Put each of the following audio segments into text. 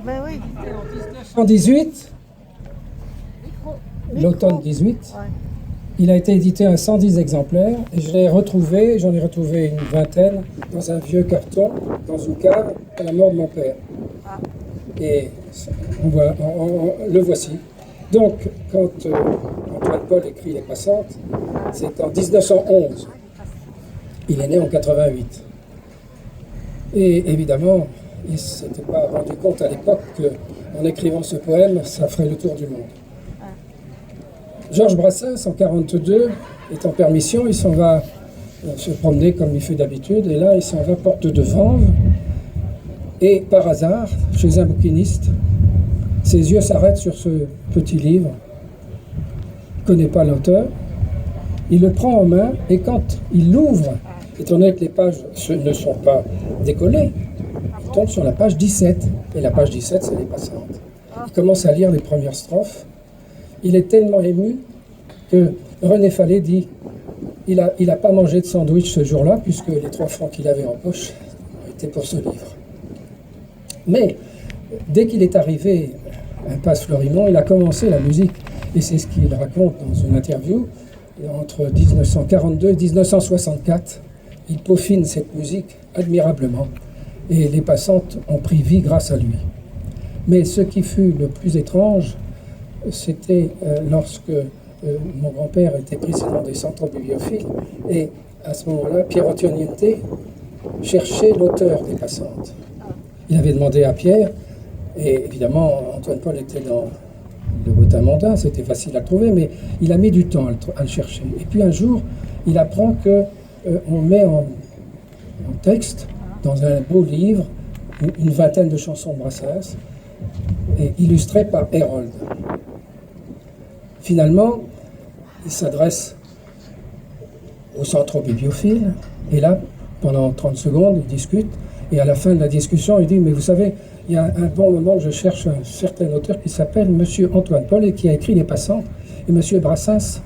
Ben oui. 118, l'automne 18, Ouais. il a été édité à 110 exemplaires et j'en ai retrouvé une vingtaine dans un vieux carton, dans une cave, à la mort de mon père. Ah. Et le voici. Donc, quand Antoine Paul écrit Les Passantes, c'est en 1911. Il est né en 88. Et évidemment, il ne s'était pas rendu compte à l'époque qu'en écrivant ce poème, ça ferait le tour du monde. Georges Brassens, en 1942, est en permission, il s'en va se promener comme il fait d'habitude, et là, il s'en va porte de Vanves, et par hasard, chez un bouquiniste, ses yeux s'arrêtent sur ce petit livre, il ne connaît pas l'auteur, il le prend en main, et quand il l'ouvre, étant donné que les pages ne sont pas décollées, il tombe sur la page 17, et la page 17, c'est Les Passantes. Il commence à lire les premières strophes. Il est tellement ému que René Fallet dit il a pas mangé de sandwich ce jour-là, puisque les 3 francs qu'il avait en poche étaient pour ce livre. Mais dès qu'il est arrivé à Impasse Florimond, il a commencé la musique. Et c'est ce qu'il raconte dans une interview. Entre 1942 et 1964, il peaufine cette musique admirablement. Et Les Passantes ont pris vie grâce à lui. Mais ce qui fut le plus étrange, c'était lorsque mon grand-père était président des centres bibliophiles, et à ce moment-là, Pierre Ottoniente cherchait l'auteur des Passantes. Il avait demandé à Pierre, et évidemment Antoine Paul était dans le Bottin-Mondain, c'était facile à trouver, mais il a mis du temps à le chercher. Et puis un jour, il apprend qu'on met en texte, dans un beau livre, une vingtaine de chansons de Brassens, et illustrées par Hérold. Finalement, il s'adresse au centre bibliophile, et là, pendant 30 secondes, il discute, et à la fin de la discussion, il dit « Mais vous savez, il y a un bon moment que je cherche un certain auteur qui s'appelle Monsieur Antoine Paul et qui a écrit Les Passantes, et Monsieur Brassens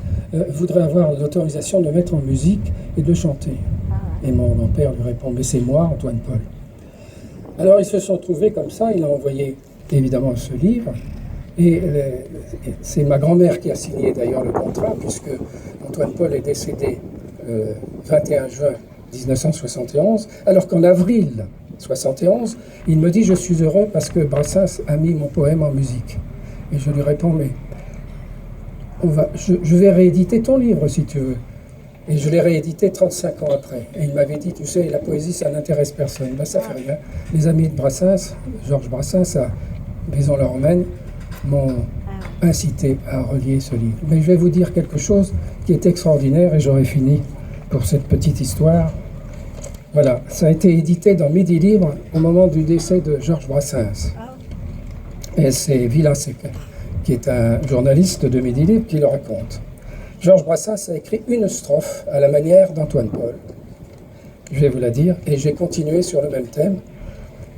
voudrait avoir l'autorisation de mettre en musique et de le chanter. » Et mon grand-père lui répond « Mais c'est moi, Antoine Paul. » Alors ils se sont trouvés comme ça, il a envoyé évidemment ce livre, et c'est ma grand-mère qui a signé d'ailleurs le contrat, puisque Antoine Paul est décédé 21 juin 1971, alors qu'en avril 71, il me dit « Je suis heureux parce que Brassens a mis mon poème en musique. » Et je lui réponds « Mais je vais rééditer ton livre si tu veux. » Et je l'ai réédité 35 ans après. Et il m'avait dit « Tu sais, la poésie, ça n'intéresse personne. » Ben, ça fait rien. Les amis de Brassens, Georges Brassens à Vaison-la-Romaine, m'ont incité à relier ce livre. Mais je vais vous dire quelque chose qui est extraordinaire et j'aurai fini pour cette petite histoire. Voilà, ça a été édité dans Midi Libre au moment du décès de Georges Brassens. Et c'est Villassec, qui est un journaliste de Midi Libre, qui le raconte. Georges Brassens a écrit une strophe à la manière d'Antoine Paul. Je vais vous la dire, et j'ai continué sur le même thème.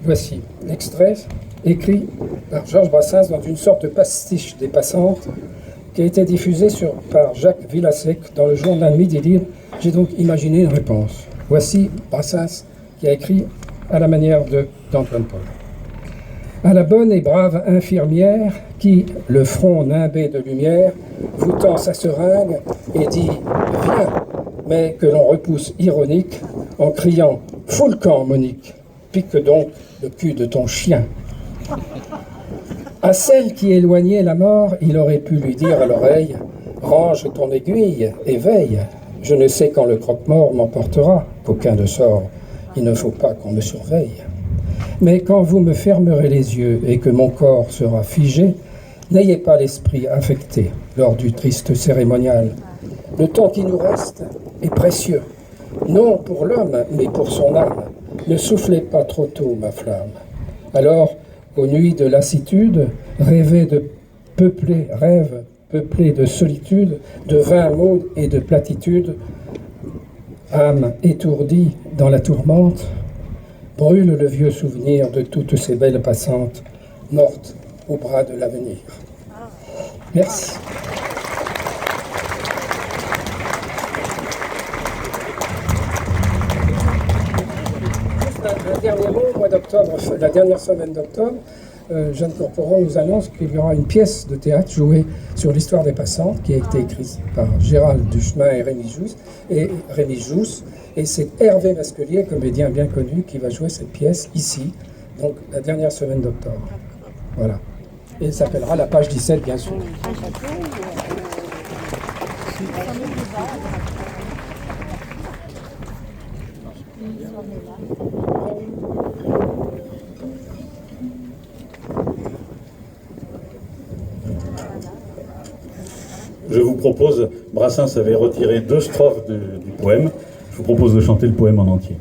Voici l'extrait écrit par Georges Brassens dans une sorte de pastiche des Passantes qui a été diffusé par Jacques Villassec dans le journal Midi Libre. J'ai donc imaginé une réponse. Voici Brassens qui a écrit à la manière d'Antoine Paul. À la bonne et brave infirmière qui, le front nimbé de lumière, vous tend sa seringue et dit « Viens !» mais que l'on repousse ironique en criant « Fous le camp, Monique, pique donc le cul de ton chien !» À celle qui éloignait la mort, il aurait pu lui dire à l'oreille « Range ton aiguille et veille, je ne sais quand le croque-mort m'emportera, qu'aucun de sort, il ne faut pas qu'on me surveille. Mais quand vous me fermerez les yeux et que mon corps sera figé, n'ayez pas l'esprit affecté lors du triste cérémonial. Le temps qui nous reste est précieux, non pour l'homme, mais pour son âme. Ne soufflez pas trop tôt, ma flamme. Alors, aux nuits de lassitude, rêve peuplé de solitude, de vains mots et de platitudes, âme étourdie dans la tourmente, brûle le vieux souvenir de toutes ces belles passantes, mortes au bras de l'avenir. Merci. Un dernier mot, au mois d'octobre, la dernière semaine d'octobre, Jeanne Corporon nous annonce qu'il y aura une pièce de théâtre jouée sur l'histoire des passantes qui a été écrite par Gérald Duchemin et Rémi Jousse. Et c'est Hervé Masquelier, comédien bien connu, qui va jouer cette pièce ici, donc la dernière semaine d'octobre. Voilà. Et elle s'appellera La Page 17, bien sûr. Je vous propose, Brassens avait retiré 2 strophes du poème, je vous propose de chanter le poème en entier.